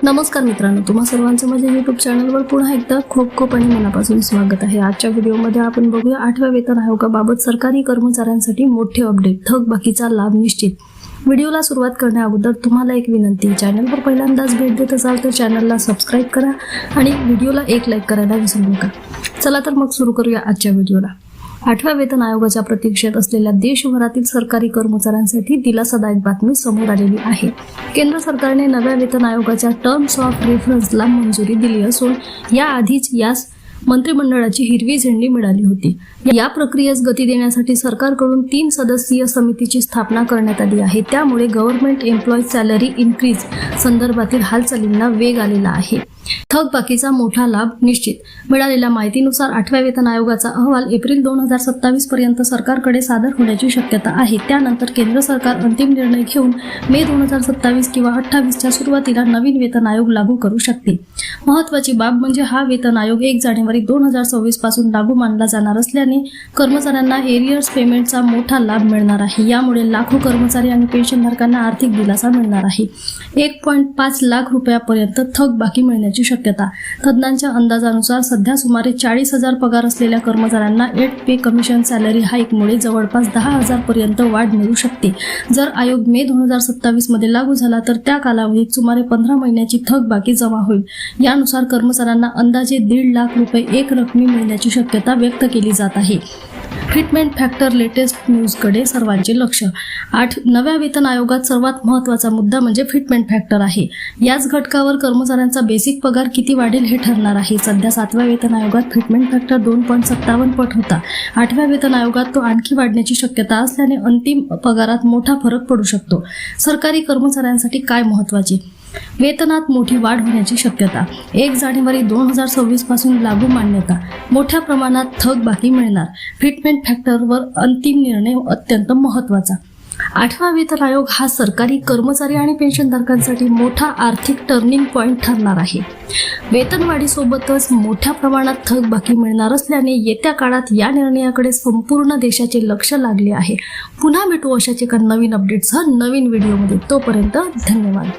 नमस्कार मित्रांनो, तुम्हा सर्वांचं माझ्या YouTube चॅनलवर पुन्हा एकदा खूप खूप आणि मनापासून स्वागत आहे। आजच्या व्हिडिओमध्ये आपण बघूया 8व्या वेतन आयोगाबाबत सरकारी कर्मचाऱ्यांसाठी मोठे अपडेट, थकबाकीचा लाभ निश्चित। व्हिडिओला सुरुवात करण्याअगोदर तुम्हाला एक विनंती, चॅनलवर पहिल्यांदाच भेट देत असाल तर चॅनलला सबस्क्राइब करा आणि व्हिडिओला एक लाईक करायला विसरू नका। चला तर मग सुरू करूया आजच्या व्हिडिओला। 8व्या वेतन आयोगाच्या प्रतीक्षेत असलेल्या देशभरातील सरकारी कर्मचाऱ्यांसाठी दिलासादायक बातमी समोर आलेली आहे। केंद्र सरकारने नव्या वेतन आयोगाच्या टर्म्स ऑफ रेफरन्सला मंजुरी दिली असून याआधीच यास मंत्रिमंडळाची हिरवी झेंडी मिळाली होती। या प्रक्रियेस गती देण्यासाठी सरकारकडून 3 सदस्यीय समितीची स्थापना करण्यात आली आहे। त्यामुळे गव्हर्नमेंट एम्प्लॉईज सॅलरी इन्क्रीज संदर्भातील हालचालींना वेग आलेला आहे। थकबाकीचा मोठा लाभ निश्चित। मिळालेल्या माहितीनुसार 8व्या वेतन आयोगाचा अहवाल एप्रिल 2027 पर्यंत सरकारकडे सादर होण्याची शक्यता आहे। त्यानंतर केंद्र सरकार अंतिम निर्णय घेऊन मे 2027 किंवा 28च्या सुरुवातीला नवीन वेतन आयोग लागू करू शकते। महत्त्वाची बाब म्हणजे हा वेतन आयोग 1 जानेवारी 2026 पासून लागू मानला जाणार असल्याने कर्मचाऱ्यांना एरियर्स पेमेंटचा मोठा लाभ मिळणार आहे। यामुळे लाखो कर्मचारी आणि पेन्शनधारकांना आर्थिक दिलासा मिळणार आहे। 1.5 लाख रुपयापर्यंत थकबाकी मिळण्याची शक्यता। तज्ञांच्या अंदाजानुसार सध्या सुमारे 40,000 पगार असलेल्या कर्मचाऱ्यांना 8 पे कमिशन सॅलरी हाईकमुळे जवळपास 10,000 पर्यंत वाढ मिळू शकते। जर आयोग मे 2027 मध्ये लागू झाला तर त्या कालावधीत सुमारे 15 महिन्याची थकबाकी जमा होईल। यानुसार कर्मचाऱ्यांना अंदाजे 1.5 लाख रुपये एक रकमी मिळण्याची शक्यता व्यक्त केली जात आहे। फिटमेंट फॅक्टर लेटेस्ट न्यूजकडे सर्वांचे लक्ष। नव्या वेतन आयोगात सर्वात महत्त्वाचा मुद्दा म्हणजे फिटमेंट फॅक्टर आहे। याच घटकावर कर्मचाऱ्यांचा बेसिक पगार किती वाढेल हे ठरणार आहे। सध्या 7व्या वेतन आयोगात फिटमेंट फॅक्टर 2.57 पट होता। 8व्या वेतन आयोगात तो आणखी वाढण्याची शक्यता असल्याने अंतिम पगारात मोठा फरक पडू शकतो। सरकारी कर्मचाऱ्यांसाठी काय महत्त्वाचे? वेतनात मोठी वाढ होण्याची शक्यता। 1 जानेवारी 2026 पासून लागू मान्यता। मोठ्या प्रमाणात थकबाकी मिळणार। फिटमेंट फॅक्टरवर अंतिम निर्णय अत्यंत महत्त्वाचा। 8वा वेतन आयोग हा सरकारी कर्मचारी आणि पेन्शनधारकांसाठी मोठा आर्थिक टर्निंग पॉइंट ठरणार आहे। वेतनवाढीसोबतच मोठ्या प्रमाणात थकबाकी मिळणार असल्याने येत्या काळात या निर्णयाकडे संपूर्ण देशाचे लक्ष लागले आहे। पुन्हा भेटू अशाच एका नवीन अपडेटसह नवीन व्हिडिओमध्ये। तोपर्यंत धन्यवाद।